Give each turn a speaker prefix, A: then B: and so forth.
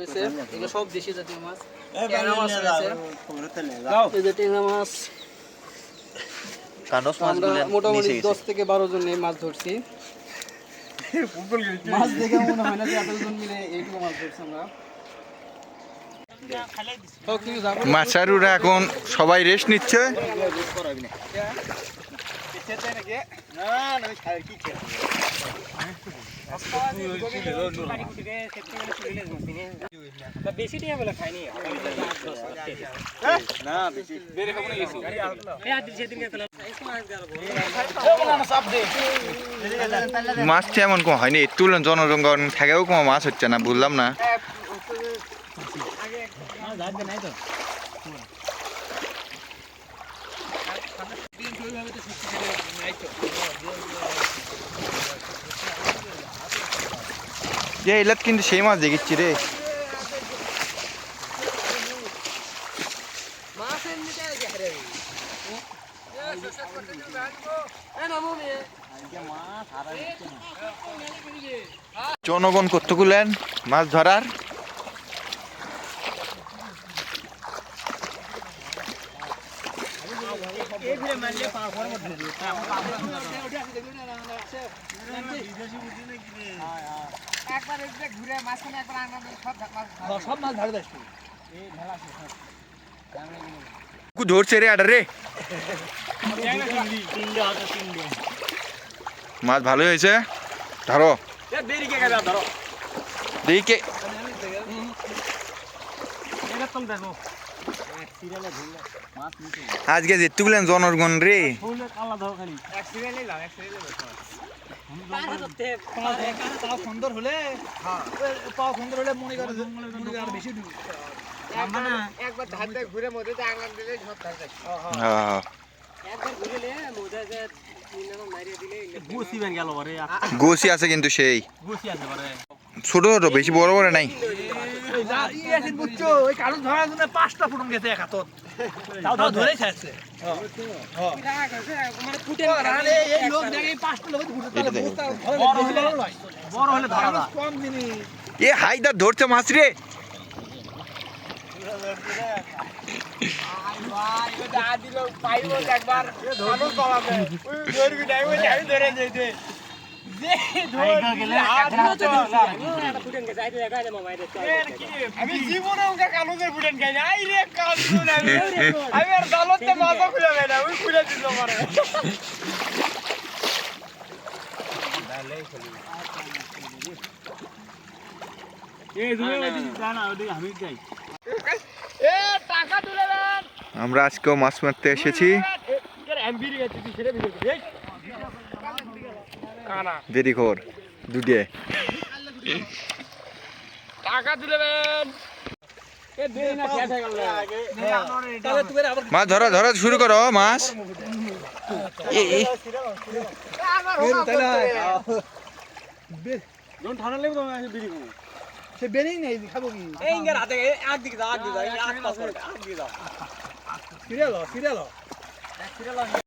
A: রয়েছে, এগুলো সব দেশি জাতীয় মাছ। ট্যাংরা মাছ রয়েছে, এই যে ট্যাংরা মাছ। আমরা মোটামুটি 10 থেকে 12 জন এই মাছ ধরছি। মাছ দেখে মনে হয় না যে এতজন মিলে এইটুকু মাছ ধরছি আমরা।
B: মাছারুরা এখন সবাই রেস্ট নিচ্ছে। মাছ তেমন কম হয়নি, একটু জনজঙ্গল থাকেও কম মাছ হচ্ছে না, বুঝলাম না। এলাত কিন্তু সেই মাছ দেখিচ্ছি রে। জনগণ কতগুলেন মাছ ধরার। ধরছে রে আডার রে, মাছ ভালোই হয়েছে। ধরো দেখে আজকে যেতুগুলেন জনগণ রে।
A: সুন্দর হলে মনে করে বেশি একবার ধারে ঘুরে মধ্যে আঙান দিলে
B: গোসি আছে কিন্তু সেই ছোট ছোট, বেশি বড় বড় নাই।
A: পাঁচটা ফুটন গেছে এক হাতত ধরেই খাচ্ছে।
B: এ হাইদার ধরছে মাছ রে।
A: আমি জীবনে কালুদের ফুটেন খাই নাই রে, আমি আর জালতে মাছও খুলে খাই না, ওই খুলে দিল আমার।
B: আমরা আজকেও মাছ মারতে এসেছি। বেরিঘর দুটে মাছ ধরা ধরা শুরু করো মাছ।
A: ঠান্ডা লাগবে সে বেরিয়ে নেই, খাবো কি হাতে